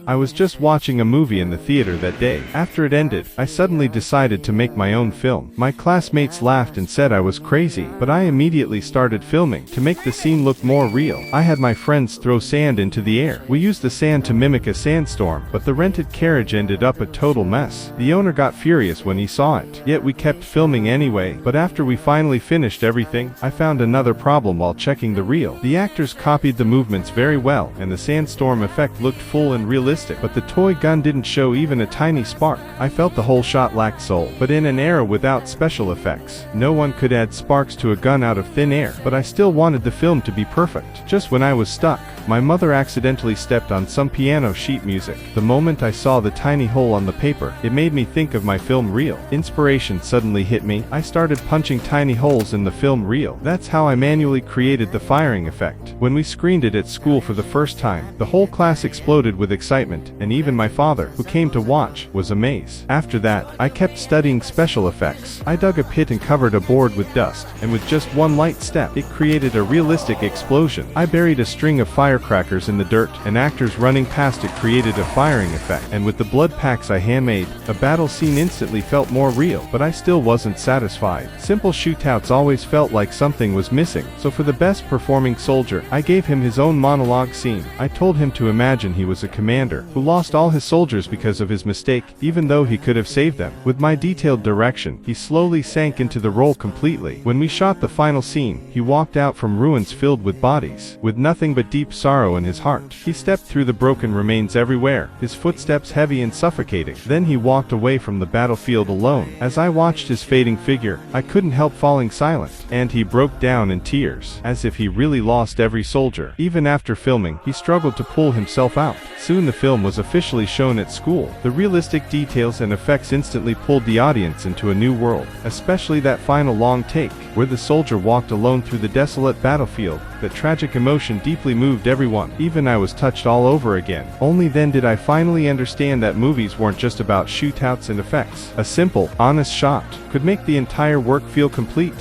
I was just watching a movie in the theater that day. After it ended, I suddenly decided to make my own film. My classmates laughed and said I was crazy, but I immediately started filming to make the scene look more real. I had my friends throw sand into the air. We used the sand to mimic a sandstorm, but the rented carriage ended up a total mess. The owner got furious when he saw it, yet we kept filming anyway. But after we finally finished everything, I found another problem while checking the reel. The actors copied the movements very well, and the sandstorm effect looked full and realistic. But the toy gun didn't show even a tiny spark. I felt the whole shot lacked soul. But in an era without special effects, no one could add sparks to a gun out of thin air. But I still wanted the film to be perfect. Just when I was stuck, my mother accidentally stepped on some piano sheet music. The moment I saw the tiny hole on the paper, it made me think of my film reel. Inspiration suddenly hit me. I started punching tiny holes in the film reel. That's how I manually created the firing effect. When we screened it at school for the first time, the whole class exploded with excitement, and even my father, who came to watch, was amazed. After that, I kept studying special effects. I dug a pit and covered a board with dust, and with just one light step, it created a realistic explosion. I buried a string of firecrackers in the dirt, and actors running past it created a firing effect. And with the blood packs I handmade, a battle scene instantly felt more real. But I still wasn't satisfied. Simple shootouts always felt like something was missing. So for the best performing soldier, I gave him his own monologue scene. I told him to imagine he was a commander who lost all his soldiers because of his mistake, even though he could have saved them. With my detailed direction, he slowly sank into the role completely. When we shot the final scene, he walked out from ruins filled with bodies, with nothing but deep sorrow in his heart. He stepped through the broken remains everywhere, his footsteps heavy and suffocating. Then he walked away from the battlefield alone. As I watched his fading figure, I couldn't help falling silent, and he broke down in tears, as if he really lost every soldier. Even after filming, he struggled to pull himself out. Soon the film was officially shown at school. The realistic details and effects instantly pulled the audience into a new world, especially that final long take, where the soldier walked alone through the desolate battlefield. That tragic emotion deeply moved everyone. Even I was touched all over again. Only then did I finally understand that movies weren't just about shootouts and effects. A simple, honest shot could make the entire work feel complete.